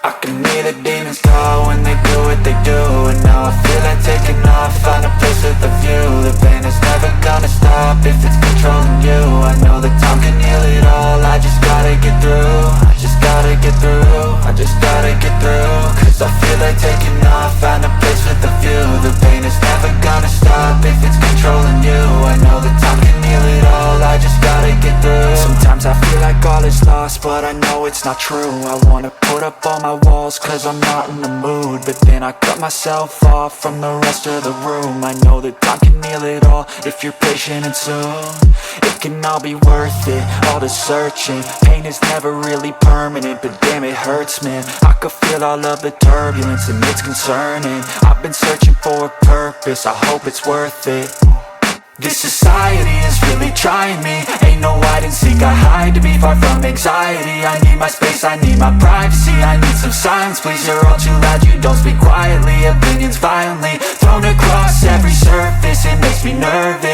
I can hear the demons call when they do what they do. And now I feel like taking off, find a place with a view. The pain is never gonna stop if it's controlling you. I know that time can heal it all, I just gotta get through. I just gotta get through, I just gotta get through. Cause I feel like taking off, find a place with a view. The pain is never gonna stop if it's controlling you. I know that time can heal it all, I just gotta get through. Sometimes I feel like all is lost, but I know it's not true. I wanna put up all my walls cause I'm not in the mood, but then I cut myself off from the rest of the room. I know that time can heal it all if you're patient, and soon it can all be worth it, all the searching. Pain is never really permanent, but damn it hurts, man. I could feel all of the turbulence and it's concerning. I've been searching for a purpose, I hope it's worth it. This society is really trying me. Ain't no hide and seek, I hide to be far from anxiety. I need my space, I need my privacy. I need some silence, please, you're all too loud. You don't speak quietly, opinions violently thrown across every surface. It makes me nervous.